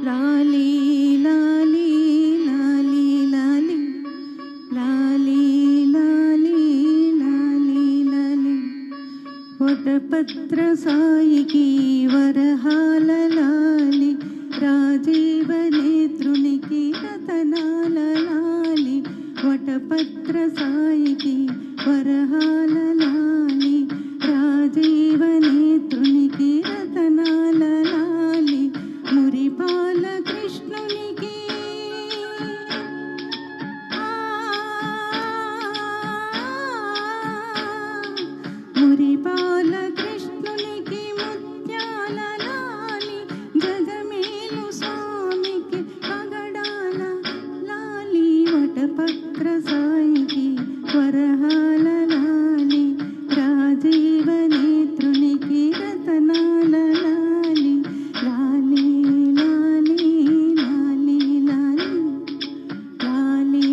లాలి లాలి లాలి లాలి లాలి లాలి లాలి లాలి వటపత్ర సాయికి వరహాల లాలి రాజీవ నేత్రునికి రతనాల లాలి వటపత్ర సాయికి వరహాల లాలి రాజీవ నేత్రునికి రతనాల లాలి మురిపాల కృష్ణునికి మురిపాల కృష్ణునికి ముత్యాల లాలి జగమేలు స్వామికి పగడాల లాలి వటపత్ర సాయికి వరహాల లాలి రాజీవ నేత్రునికి రతనాల లాలి లాలి లాలి లాలి లాలి లాలి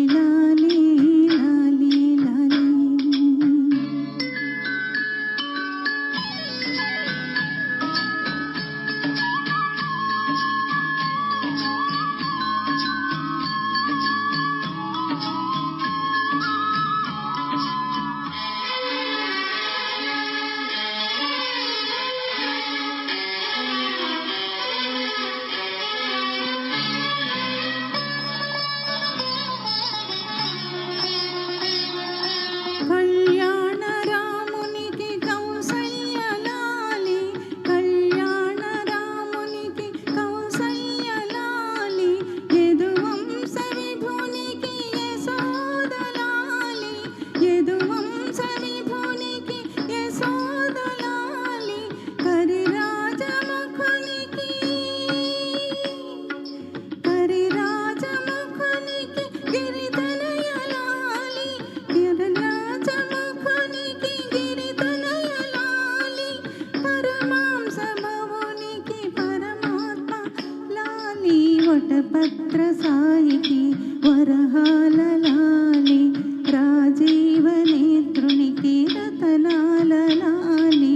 లాలి లాలి లాలి కళ్యాణ రామునికి కౌసల్య లాలి కళ్యాణ రామునికి కౌసల్య లాలి యదువంశ విభునికి యశోద లాలి యదువంశ విభునికి యశోద లాలి కరిరాజముఖునికి గిరితనయ లాలి గిరిరాజముఖునికి గిరితనయ లాలి పరమాంస భవునికి పరమాత్మ లాలి వటపత్ర సాయికి వరహాల లాలి రాజీవ నేత్రునికి రతనాల లాలి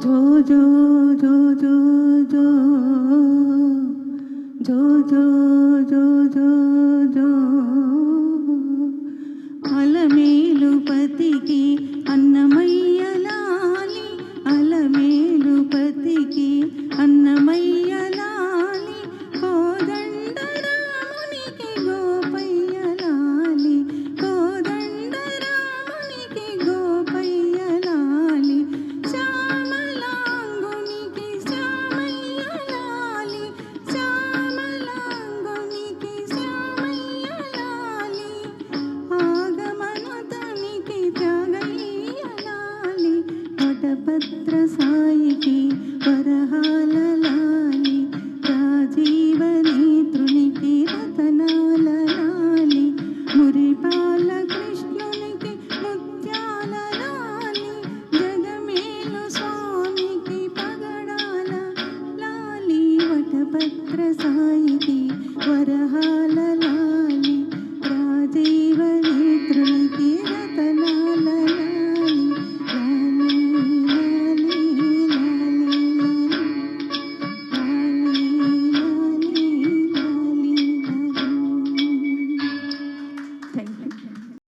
జో జో జో జో జో జో జో జో జో జో అలమేలుపతికి అన్నమయ్య లాలి అలమేలుపతికి అన్నమయ్య లాలి కోదండ రామునికి గోపయ్య లాలి కోదండ రామునికి గోపయ్య లాలి శ్యామలాంగునికి శ్యామయ్య లాలి శ్యామలాంగునికి శ్యామయ్య లాలి ఆగమనుతనికి త్యాగయ్య లాలి వటపత్ర సాయికి వరహాల లాలి రాజీవ నేత్రునికి రతనాల లాలి మురిపాల కృష్ణునికి ముత్యాల లాలి జగమేలు స్వామికి పగడాల లాలి వటపత్ర సాయికి వరహాల లాలి